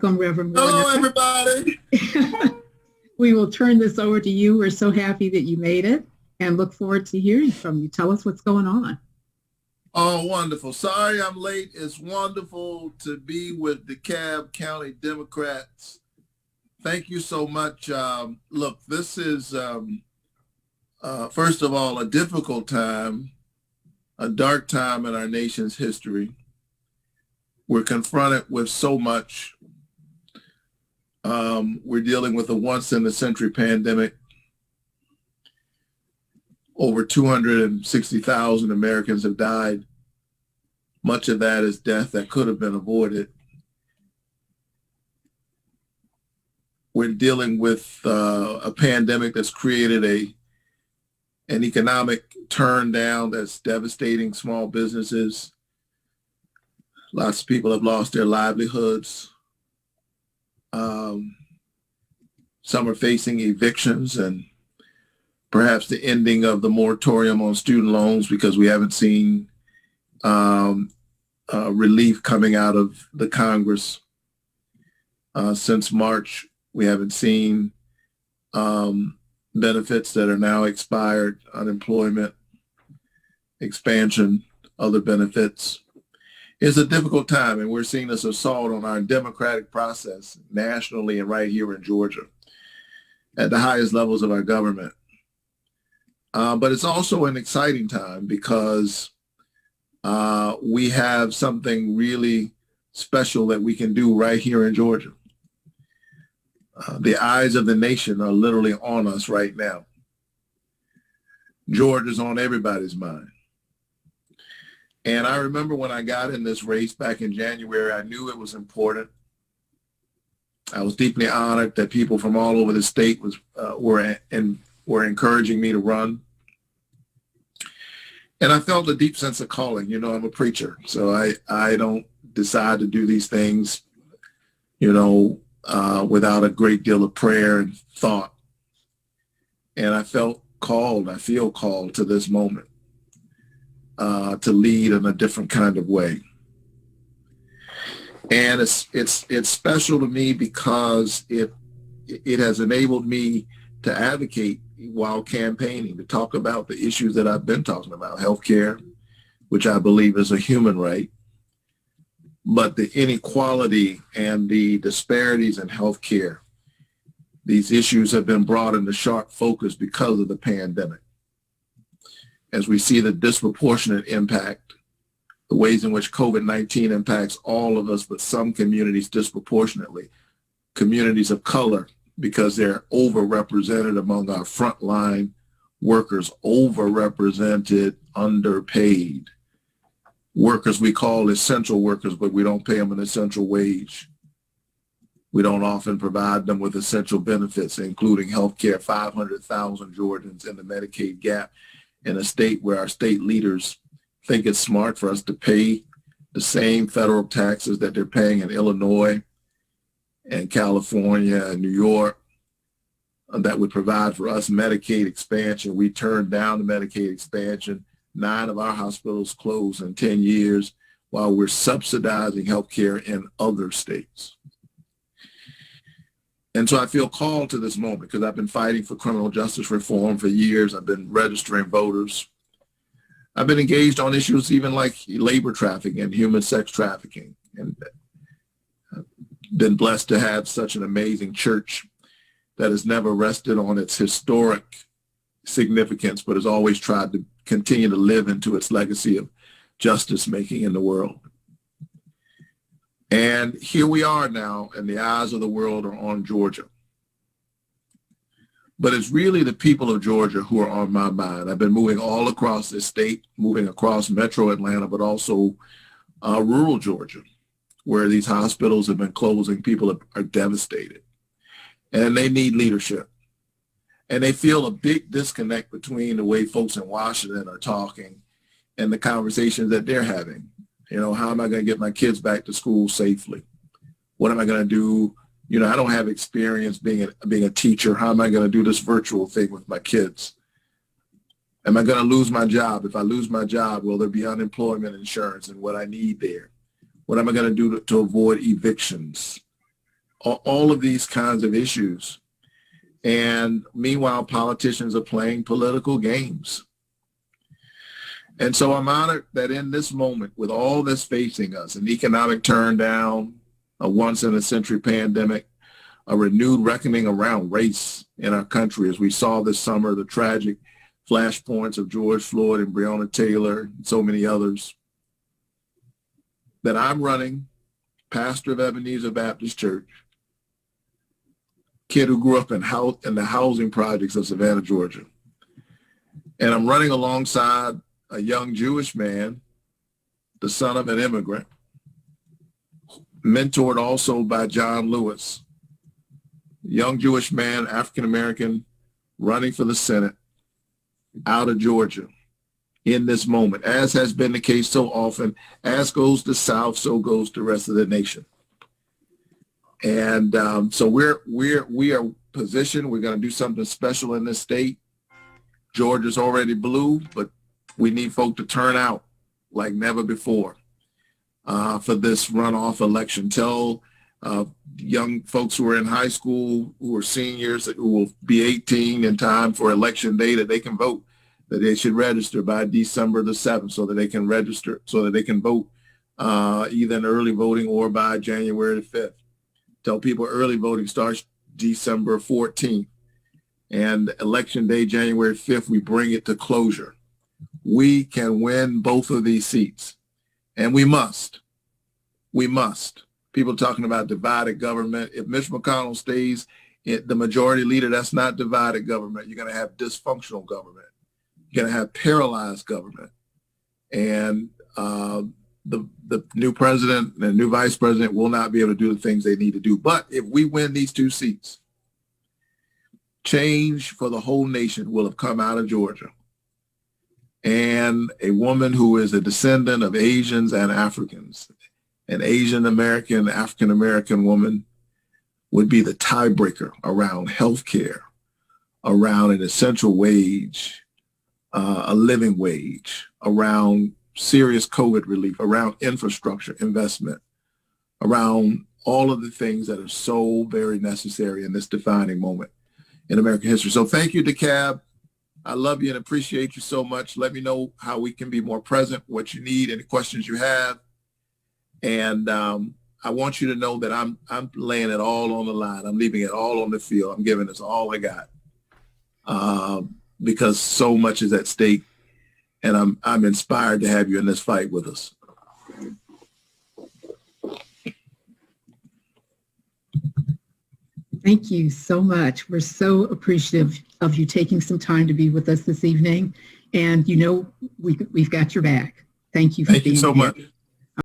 Welcome, Reverend Hello, Warnock. everybody. We will turn this over to you. We're so happy that you made it and look forward to hearing from you. Tell us what's going on. Oh, wonderful. Sorry I'm late. It's wonderful to be with the DeKalb County Democrats. Thank you so much. Look, this is, first of all, a difficult time, a dark time in our nation's history. We're confronted with so much. We're dealing with a once-in-a-century pandemic. Over 260,000 Americans have died. Much of that is death that could have been avoided. We're dealing with a pandemic that's created an economic turn down that's devastating small businesses. Lots of people have lost their livelihoods. Some are facing evictions and perhaps the ending of the moratorium on student loans because we haven't seen relief coming out of the Congress since March. We haven't seen benefits that are now expired, unemployment, expansion, other benefits. It's a difficult time, and we're seeing this assault on our democratic process nationally and right here in Georgia at the highest levels of our government. But it's also an exciting time because we have something really special that we can do right here in Georgia. The eyes of the nation are literally on us right now. Georgia's on everybody's mind. And I remember when I got in this race back in January, I knew it was important. I was deeply honored that people from all over the state were encouraging me to run. And I felt a deep sense of calling. You know, I'm a preacher, so I don't decide to do these things, without a great deal of prayer and thought. And I feel called to this moment to lead in a different kind of way. And it's special to me because it has enabled me to advocate while campaigning, to talk about the issues that I've been talking about, healthcare, which I believe is a human right, but the inequality and the disparities in healthcare, these issues have been brought into sharp focus because of the pandemic. As we see the disproportionate impact, the ways in which COVID-19 impacts all of us, but some communities disproportionately, communities of color, because they're overrepresented among our frontline workers, overrepresented, underpaid. Workers we call essential workers, but we don't pay them an essential wage. We don't often provide them with essential benefits, including health care. 500,000 Georgians in the Medicaid gap in a state where our state leaders think it's smart for us to pay the same federal taxes that they're paying in Illinois and California and New York that would provide for us Medicaid expansion. We turned down the Medicaid expansion. 9 of our hospitals closed in 10 years while we're subsidizing healthcare in other states. And so I feel called to this moment because I've been fighting for criminal justice reform for years. I've been registering voters. I've been engaged on issues even like labor trafficking and human sex trafficking. And I've been blessed to have such an amazing church that has never rested on its historic significance, but has always tried to continue to live into its legacy of justice making in the world. And here we are now, and the eyes of the world are on Georgia. But it's really the people of Georgia who are on my mind. I've been moving all across this state, moving across metro Atlanta, but also rural Georgia, where these hospitals have been closing. People are devastated, and they need leadership. And they feel a big disconnect between the way folks in Washington are talking and the conversations that they're having. How am I going to get my kids back to school safely? What am I going to do? I don't have experience being a teacher. How am I going to do this virtual thing with my kids? Am I going to lose my job? If I lose my job, will there be unemployment insurance and what I need there? What am I going to do to avoid evictions? all of these kinds of issues. And meanwhile, politicians are playing political games. And so I'm honored that in this moment, with all that's facing us, an economic turndown, a once-in-a-century pandemic, a renewed reckoning around race in our country, as we saw this summer, the tragic flashpoints of George Floyd and Breonna Taylor and so many others, that I'm running, pastor of Ebenezer Baptist Church, kid who grew up in the housing projects of Savannah, Georgia. And I'm running alongside a young Jewish man, the son of an immigrant, mentored also by John Lewis, young Jewish man, African-American, running for the Senate out of Georgia in this moment, as has been the case so often. As goes the South, so goes the rest of the nation. And so we are positioned. We're going to do something special in this state. Georgia's already blue, but we need folk to turn out like never before for this runoff election. Tell young folks who are in high school, who are seniors, who will be 18 in time for election day, that they can vote, that they should register by December the 7th so that they can register, so that they can vote either in early voting or by January the 5th. Tell people early voting starts December 14th. And election day, January 5th, we bring it to closure. We can win both of these seats. And we must. We must. People talking about divided government. If Mitch McConnell stays the majority leader, that's not divided government. You're going to have dysfunctional government. You're going to have paralyzed government. And the new president and new vice president will not be able to do the things they need to do. But if we win these two seats, change for the whole nation will have come out of Georgia. And a woman who is a descendant of Asians and Africans, an Asian American, African American woman, would be the tiebreaker around health care, around an essential wage, a living wage, around serious COVID relief, around infrastructure investment, around all of the things that are so very necessary in this defining moment in American history. So thank you, DeKalb. I love you and appreciate you so much. Let me know how we can be more present, what you need, any questions you have. And I want you to know that I'm laying it all on the line. I'm leaving it all on the field. I'm giving this all I got because so much is at stake. And I'm inspired to have you in this fight with us. Thank you so much. We're so appreciative of you taking some time to be with us this evening. And you know, we've got your back. Thank you for being here. Thank you so much.